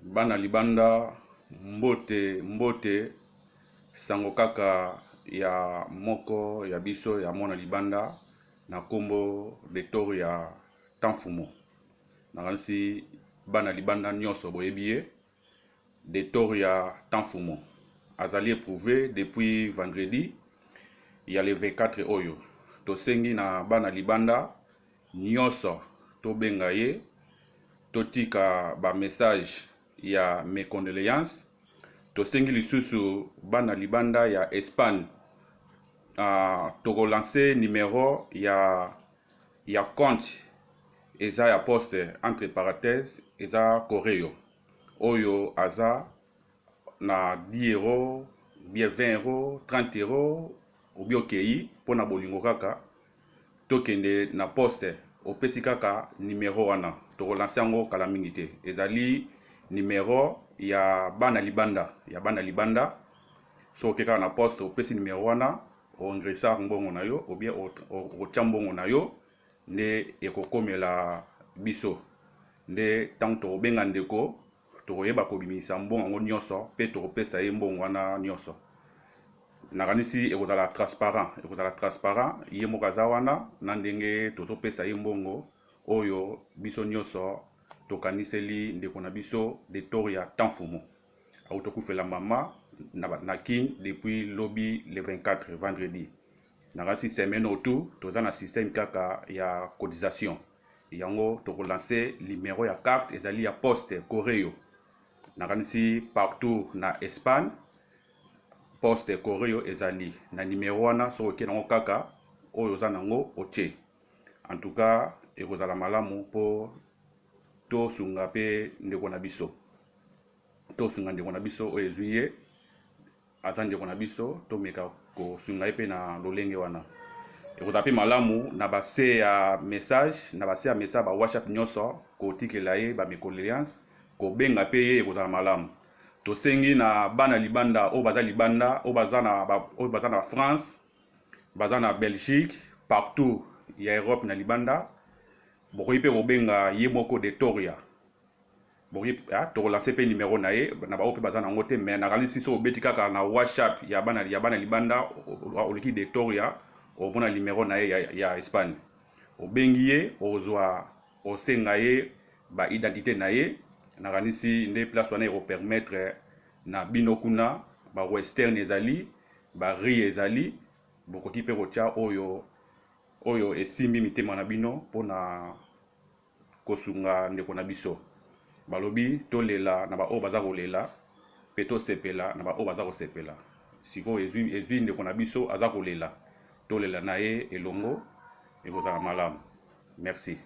Bana libanda mbote sango kaka ya moko ya biso ya mwana libanda na kombo Detour ya Tanfumo. Nakanisi bana libanda nyonso boyebi ye. Detour ya Tanfumo azali éprouvé depuis vendredi ya le 24 oyo. Tosengi na bana libanda nyonso tobenga ye totika ba message ya mes condoléances. Tosengi lisusu bana libanda ya Espagne tokolancer numéro ya compte eza ya poste entre parenthèses eza Correo oyo aza na 10 euros, bien 20 euros, 30 euros ou bien okei pona bolingo kaka tokende na poste opesi kaka numéro wana tokolancer yango kala mingi te. Ezali numéro ya bana libanda so okeka na poste opesi numéro wana oingresa mbongo na yo ou bien otia mbongo na yo nde ekokomela biso nde tango tokobenga ndeko tokoyeba kobimisa mbongo yango nyonso pe tokopesa ye mbongo wana nyonso. Nakanisi ekozala transparent ye moko aza wana na ndenge tozopesa ye mbongo oyo biso nyonso tokaniseli ndeko na biso Detour ya Tanfumo autokufela mama na kin depuis lobby le 24 vendredi. Nakanisi semaine autour toza na système kaka ya cotisation yango tokolancer numéro ya carte ezali ya poste Correo. Nakanisi partout na Espagne poste Correo ezali na numéro wana so oke nango kaka oyo oza nango otie. En tout cas ekozala malamu po tosunga pe ndeko na biso oyo ezwi ye aza ndeko na biso tomeka kosunga ye pe na lolenge wana. Ekozala pe malamu na base ya message ba WhatsApp nyonso kotikela ye ba mécondoléances kobenga pe ye ekozala malamu. Tosengi na bana libanda oyo baza libanda oyo baza na France, baza na Belgique, partout ya Europe na libanda bokoyi pe kobenga ye moko Detour ya tokolancer pe numéro na ye na bao pe baza nango te mais nakanisi so obeti kaka na WhatsApp ya bana libanda oleki Detour ya omona numéro na ye ya Espagne obengi ye ozwa osenga ye ba identité na ye. Nakanisi nde place wana ekopermettre na bino kuna ba western ezali ba riz ezali bokoki pe kotia oyo esimbi mitema na bino mpona kosunga ndeko na biso. Balobi tolela na ba oyo baza kolela pe tosepela na ba oyo baza kosepela. Sikoyo ezwi ndeko na biso aza kolela tolela na ye elongo ekozala malamu. Merci.